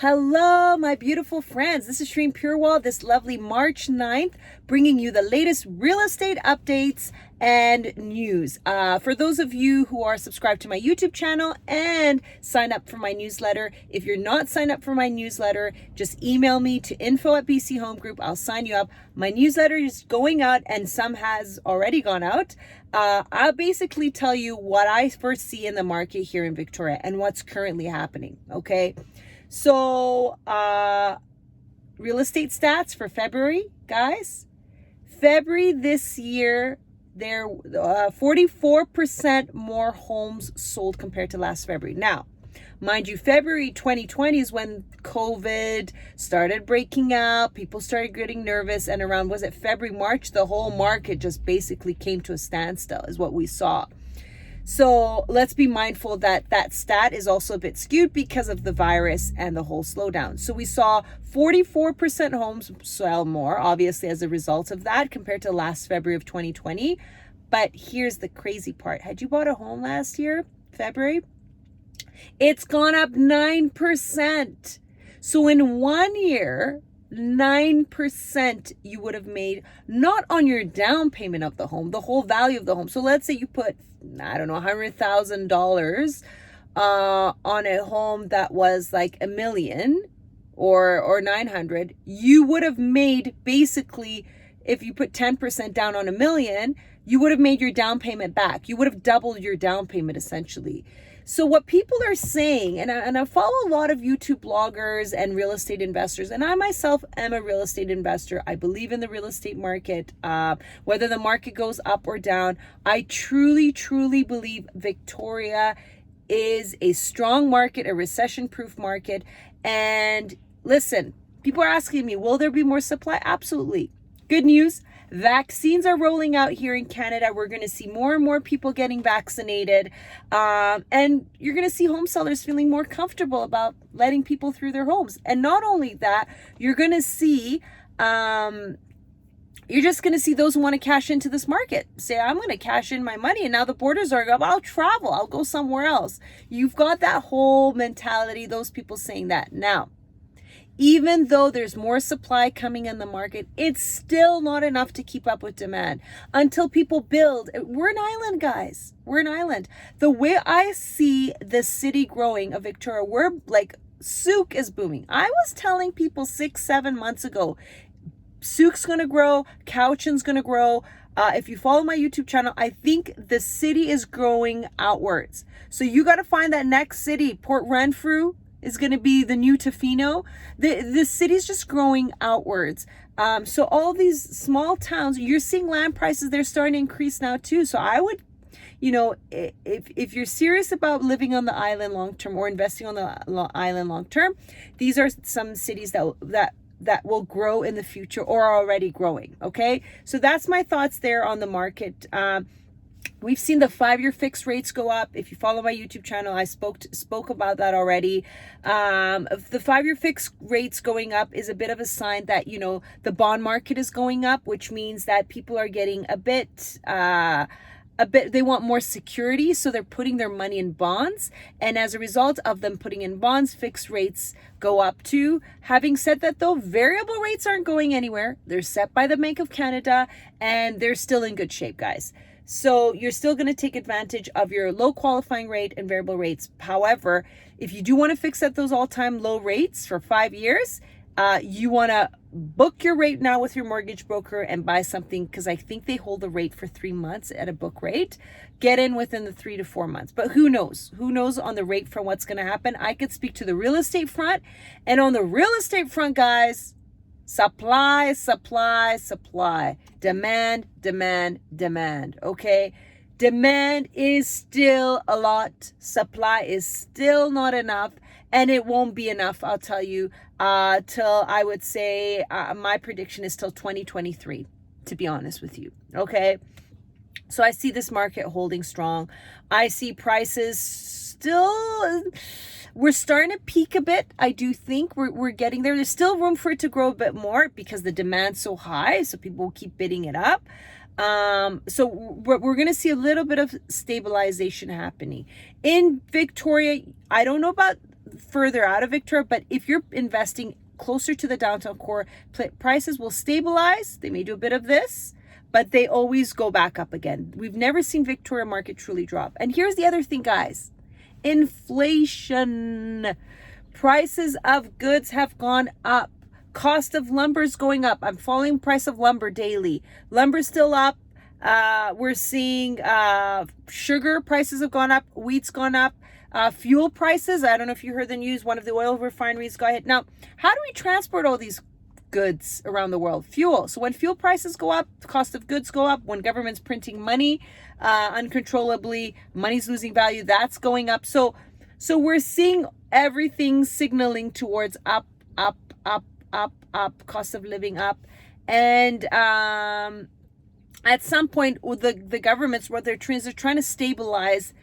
Hello, my beautiful friends. This is Shirin Purewal, this lovely March 9th, bringing you the latest real estate updates and news. For those of you who are subscribed to my YouTube channel and sign up for my newsletter, if you're not signed up for my newsletter, just email me to info@BC Home Group. I'll sign you up. My newsletter is going out and some has already gone out. I'll basically tell you what I first see in the market here in Victoria and what's currently happening, okay? So, real estate stats for February, guys. February this year, there 44% more homes sold compared to last February. Now, mind you, February 2020 is when COVID started breaking out. People started getting nervous, and around, was it February, March, the whole market just basically came to a standstill, is what we saw. So let's be mindful that that stat is also a bit skewed because of the virus and the whole slowdown. So we saw 44% homes sell more, obviously, as a result of that compared to last February of 2020. But here's the crazy part. Had you bought a home last year, February? It's gone up 9%. So in 1 year, 9% you would have made, not on your down payment of the home, the whole value of the home. So let's say you put, I don't know, $100,000 on a home that was like $1 million or 900, you would have made, basically, if you put 10% down on $1 million, you would have made your down payment back. You would have doubled your down payment essentially. So what people are saying, and I follow a lot of YouTube bloggers and real estate investors, and I myself am a real estate investor. I believe in the real estate market, whether the market goes up or down. I truly, truly believe Victoria is a strong market, a recession-proof market. And listen, people are asking me, will there be more supply? Absolutely. Good news. Vaccines are rolling out here in Canada. We're going to see more and more people getting vaccinated. And you're going to see home sellers feeling more comfortable about letting people through their homes. And not only that, you're going to see, you're just going to see those who want to cash into this market say, I'm going to cash in my money. And now the borders are up. I'll travel. I'll go somewhere else. You've got that whole mentality, those people saying that. Now, even though there's more supply coming in the market, it's still not enough to keep up with demand until people build. We're an island, guys. We're an island. The way I see the city growing of Victoria, we're like, Souk is booming. I was telling people 6-7 months ago, Souk's going to grow, Cowichan's going to grow. If you follow my YouTube channel, I think the city is growing outwards. So you got to find that next city. Port Renfrew is going to be the new Tofino. The city's just growing outwards. So all these small towns, you're seeing land prices, they're starting to increase now too. So I would, if you're serious about living on the island long term or investing on the island long term, these are some cities that will grow in the future or are already growing. Okay, so that's my thoughts there on the market. We've seen the 5-year fixed rates go up. If you follow my YouTube channel, I spoke about that already. The 5-year fixed rates going up is a bit of a sign that, the bond market is going up, which means that people are getting a bit, they want more security. So they're putting their money in bonds. And as a result of them putting in bonds, fixed rates go up too. Having said that though, variable rates aren't going anywhere. They're set by the Bank of Canada and they're still in good shape, guys. So you're still going to take advantage of your low qualifying rate and variable rates. However, if you do want to fix at those all-time low rates for 5 years, you want to book your rate now with your mortgage broker and buy something, because I think they hold the rate for 3 months at a book rate. Get in within the 3 to 4 months. But who knows? Who knows on the rate for what's going to happen? I could speak to the real estate front. And on the real estate front, guys, supply, supply, supply. Demand, demand, demand. Okay? Demand is still a lot. Supply is still not enough. And it won't be enough, I'll tell you, till I would say my prediction is till 2023, to be honest with you. Okay? So I see this market holding strong. I see prices still, we're starting to peak a bit. I do think we're getting there. There's still room for it to grow a bit more because the demand's so high, so people will keep bidding it up. So we're going to see a little bit of stabilization happening in Victoria. I don't know about further out of Victoria, but if you're investing closer to the downtown core, prices will stabilize. They may do a bit of this, but they always go back up again. We've never seen Victoria market truly drop. And here's the other thing, guys. Inflation. Prices of goods have gone up. Cost of lumber is going up. I'm following price of lumber daily. Lumber's still up. We're seeing sugar prices have gone up. Wheat's gone up. Fuel prices. I don't know if you heard the news. One of the oil refineries got hit. Now, how do we transport all these goods around the world? Fuel. So when fuel prices go up, the cost of goods go up. When government's printing money uncontrollably, money's losing value. That's going up. So we're seeing everything signaling towards up, cost of living up. And at some point, the governments, what they're trying to stabilize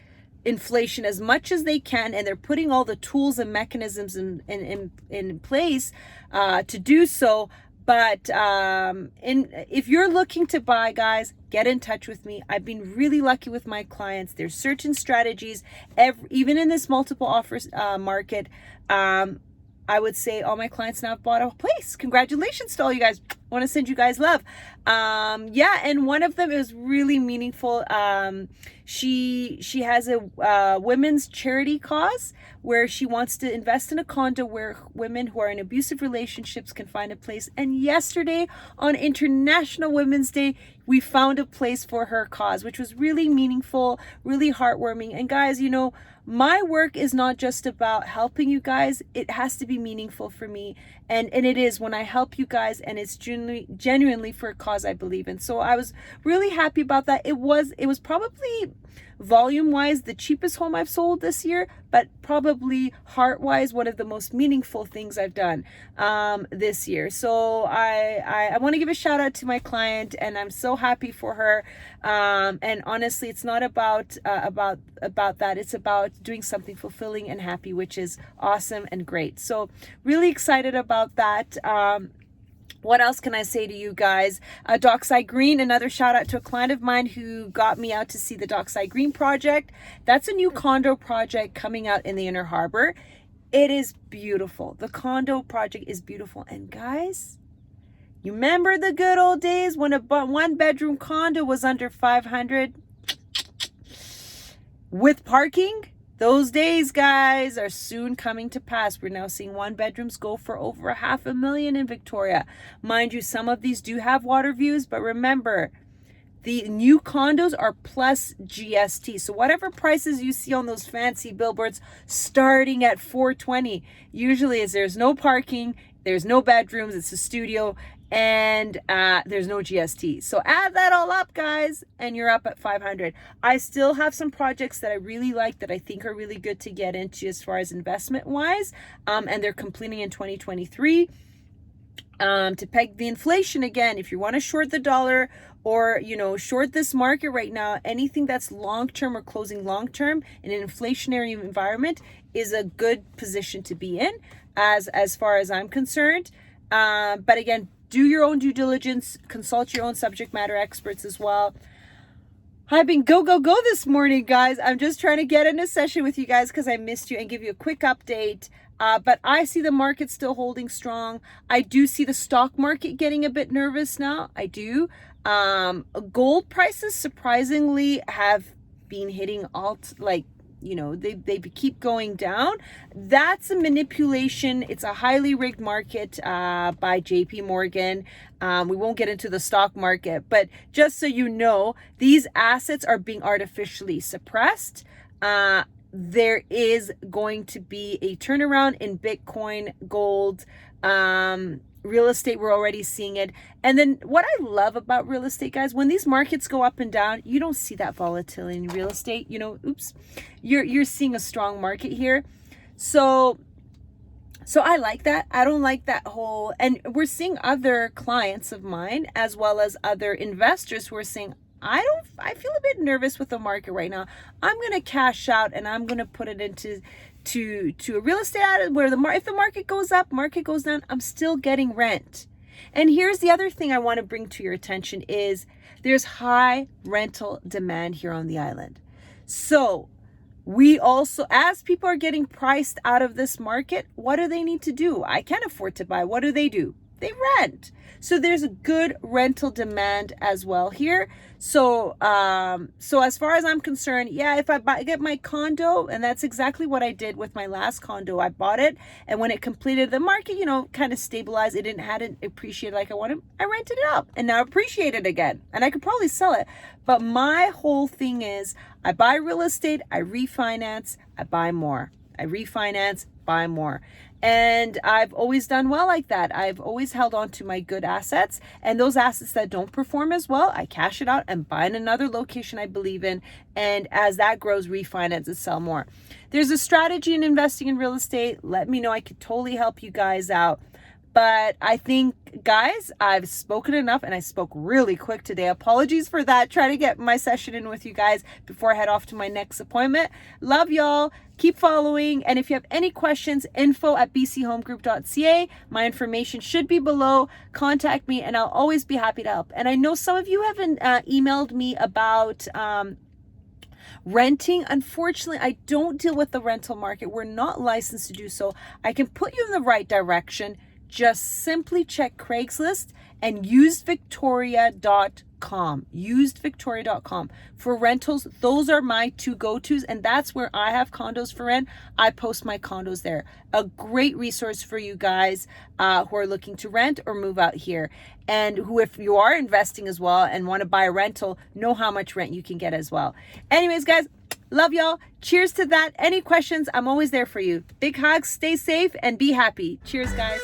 inflation as much as they can, and they're putting all the tools and mechanisms in place to do so. But if you're looking to buy, guys, get in touch with me. I've been really lucky with my clients. There's certain strategies, even in this multiple offers market. I would say all my clients now have bought a place. Congratulations to all you guys. I want to send you guys love. And one of them is really meaningful. She has a women's charity cause where she wants to invest in a condo where women who are in abusive relationships can find a place. And yesterday on International Women's Day, we found a place for her cause, which was really meaningful, really heartwarming. And guys, you know, my work is not just about helping you guys. It has to be meaningful for me. And it is when I help you guys, and it's genuinely for a cause I believe in. So I was really happy about that. It was probably volume-wise the cheapest home I've sold this year, but probably heart-wise one of the most meaningful things I've done this year. So I want to give a shout out to my client, and I'm so happy for her. And honestly, it's not about that. It's about doing something fulfilling and happy, which is awesome and great. So really excited about that. What else can I say to you guys? Dockside Green, another shout out to a client of mine who got me out to see the Dockside Green project. That's a new condo project coming out in the Inner Harbor. It is beautiful. The condo project is beautiful. And guys, you remember the good old days when a one-bedroom condo was under 500 with parking? Those days, guys, are soon coming to pass. We're now seeing one-bedrooms go for over $500,000 in Victoria. Mind you, some of these do have water views, but remember, the new condos are plus GST. So whatever prices you see on those fancy billboards starting at $420, usually is there's no parking, there's no bedrooms, it's a studio, and there's no GST. So add that all up, guys, and you're up at 500. I still have some projects that I really like that I think are really good to get into as far as investment wise, and they're completing in 2023. To peg the inflation again, if you want to short the dollar or, you know, short this market right now, anything that's long-term or closing long-term in an inflationary environment is a good position to be in as far as I'm concerned. But again, do your own due diligence, consult your own subject matter experts as well. I've been go this morning, guys. I'm just trying to get in a session with you guys because I missed you and give you a quick update. But I see the market still holding strong. I do see the stock market getting a bit nervous now. I do. Gold prices surprisingly have been hitting they keep going down. That's a manipulation. It's a highly rigged market by JP Morgan. We won't get into the stock market, but just so you know, these assets are being artificially suppressed. There is going to be a turnaround in Bitcoin, gold, real estate. We're already seeing it. And then what I love about real estate, guys, when these markets go up and down, you don't see that volatility in real estate. You know, you're seeing a strong market here. So I like that. I don't like that whole, and we're seeing other clients of mine as well as other investors who are saying, I feel a bit nervous with the market right now. I'm going to cash out and I'm going to put it into a real estate asset where if the market goes up, market goes down, I'm still getting rent. And here's the other thing I want to bring to your attention is there's high rental demand here on the island. So We also, as people are getting priced out of this market, what do they need to do? I can't afford to buy. What do? They rent. So there's a good rental demand as well here. So as far as I'm concerned, yeah, if I get my condo, and that's exactly what I did with my last condo. I bought it, and when it completed, the market, kind of stabilized. It hadn't appreciated like I wanted. I rented it up, and now appreciate it again, and I could probably sell it. But my whole thing is, I buy real estate, I refinance, I buy more. I refinance, buy more. And I've always done well like that. I've always held on to my good assets, and those assets that don't perform as well, I cash it out and buy in another location I believe in. And as that grows, refinance and sell more. There's a strategy in investing in real estate. Let me know. I could totally help you guys out. But I think, guys, I've spoken enough, and I spoke really quick today. Apologies for that. Try to get my session in with you guys before I head off to my next appointment. Love y'all. Keep following. And if you have any questions, info@bchomegroup.ca. My information should be below. Contact me, and I'll always be happy to help. And I know some of you haven't emailed me about renting. Unfortunately, I don't deal with the rental market. We're not licensed to do so. I can put you in the right direction. Just simply check Craigslist and usedvictoria.com. Usedvictoria.com for rentals. Those are my two go-tos, and that's where I have condos for rent. I post my condos there. A great resource for you guys who are looking to rent or move out here, and who, if you are investing as well and want to buy a rental, know how much rent you can get as well. Anyways, guys, love y'all. Cheers to that. Any questions, I'm always there for you. Big hugs, stay safe, and be happy. Cheers, guys.